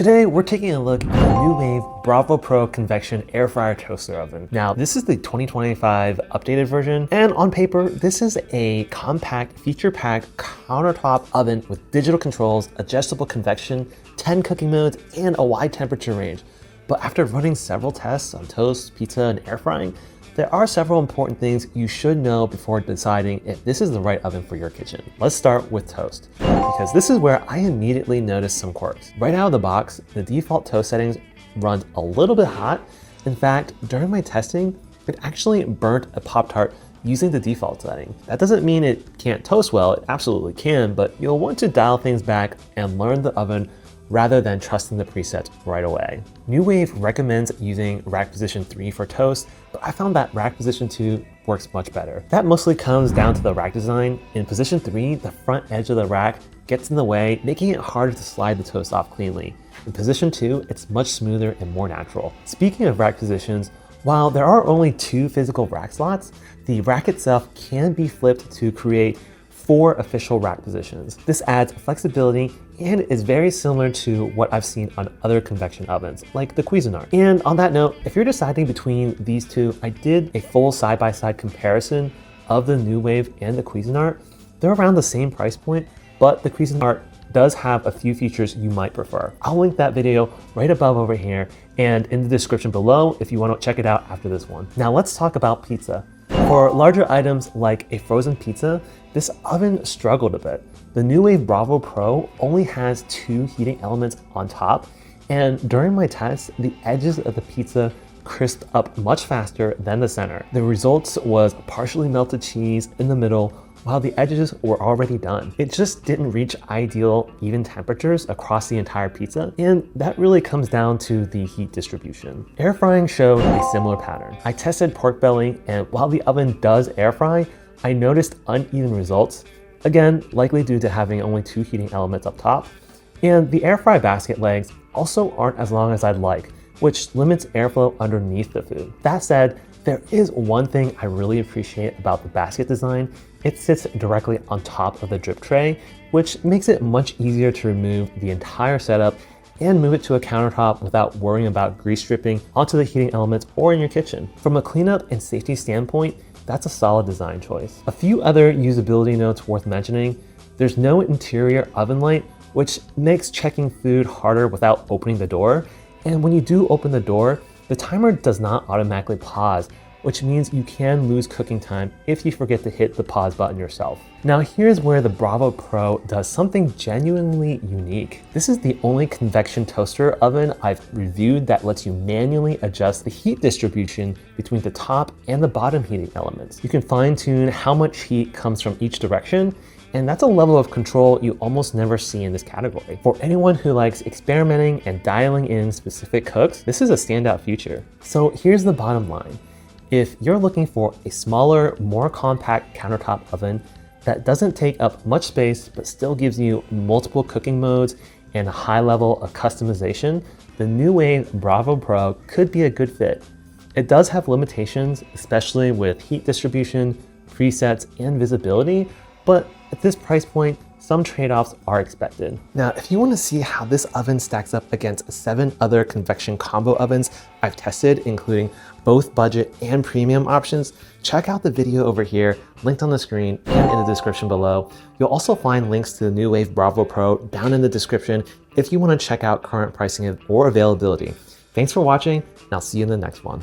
Today, we're taking a look at the Nuwave Bravo Pro Convection Air Fryer Toaster Oven. Now, this is the 2025 updated version, and on paper, this is a compact, feature-packed countertop oven with digital controls, adjustable convection, 10 cooking modes, and a wide temperature range. But after running several tests on toast, pizza, and air frying, there are several important things you should know before deciding if this is the right oven for your kitchen. Let's start with toast, because this is where I immediately noticed some quirks. Right out of the box, the default toast settings runs a little bit hot. In fact, during my testing, it actually burnt a Pop-Tart using the default setting. That doesn't mean it can't toast well, it absolutely can, but you'll want to dial things back and learn the oven rather than trusting the presets right away. Nuwave recommends using rack position 3 for toast, but I found that rack position 2 works much better. That mostly comes down to the rack design. In position 3, the front edge of the rack gets in the way, making it harder to slide the toast off cleanly. In position 2, it's much smoother and more natural. Speaking of rack positions, while there are only 2 physical rack slots, the rack itself can be flipped to create 4 official rack positions. This adds flexibility and is very similar to what I've seen on other convection ovens, like the Cuisinart. And on that note, if you're deciding between these two, I did a full side-by-side comparison of the Nuwave and the Cuisinart. They're around the same price point, but the Cuisinart does have a few features you might prefer. I'll link that video right above over here and in the description below if you want to check it out after this one. Now let's talk about pizza. For larger items like a frozen pizza, this oven struggled a bit. The Nuwave Bravo Pro only has 2 heating elements on top, and during my test, the edges of the pizza crisped up much faster than the center. The results was partially melted cheese in the middle, while the edges were already done. It just didn't reach ideal even temperatures across the entire pizza, and that really comes down to the heat distribution. Air frying showed a similar pattern. I tested pork belly, and while the oven does air fry, I noticed uneven results, again, likely due to having only 2 heating elements up top. And the air fry basket legs also aren't as long as I'd like, which limits airflow underneath the food. That said, there is one thing I really appreciate about the basket design. It sits directly on top of the drip tray, which makes it much easier to remove the entire setup and move it to a countertop without worrying about grease dripping onto the heating elements or in your kitchen. From a cleanup and safety standpoint, that's a solid design choice. A few other usability notes worth mentioning. There's no interior oven light, which makes checking food harder without opening the door. And when you do open the door, the timer does not automatically pause, which means you can lose cooking time if you forget to hit the pause button yourself. Now here's where the Bravo Pro does something genuinely unique. This is the only convection toaster oven I've reviewed that lets you manually adjust the heat distribution between the top and the bottom heating elements. You can fine tune how much heat comes from each direction, and that's a level of control you almost never see in this category. For anyone who likes experimenting and dialing in specific cooks, this is a standout feature. So here's the bottom line. If you're looking for a smaller, more compact countertop oven that doesn't take up much space but still gives you multiple cooking modes and a high level of customization, the Nuwave Bravo Pro could be a good fit. It does have limitations, especially with heat distribution, presets, and visibility, but at this price point, some trade-offs are expected. Now, if you want to see how this oven stacks up against 7 other convection combo ovens I've tested, including both budget and premium options, check out the video over here, linked on the screen and in the description below. You'll also find links to the Nuwave Bravo Pro down in the description if you want to check out current pricing or availability. Thanks for watching, and I'll see you in the next one.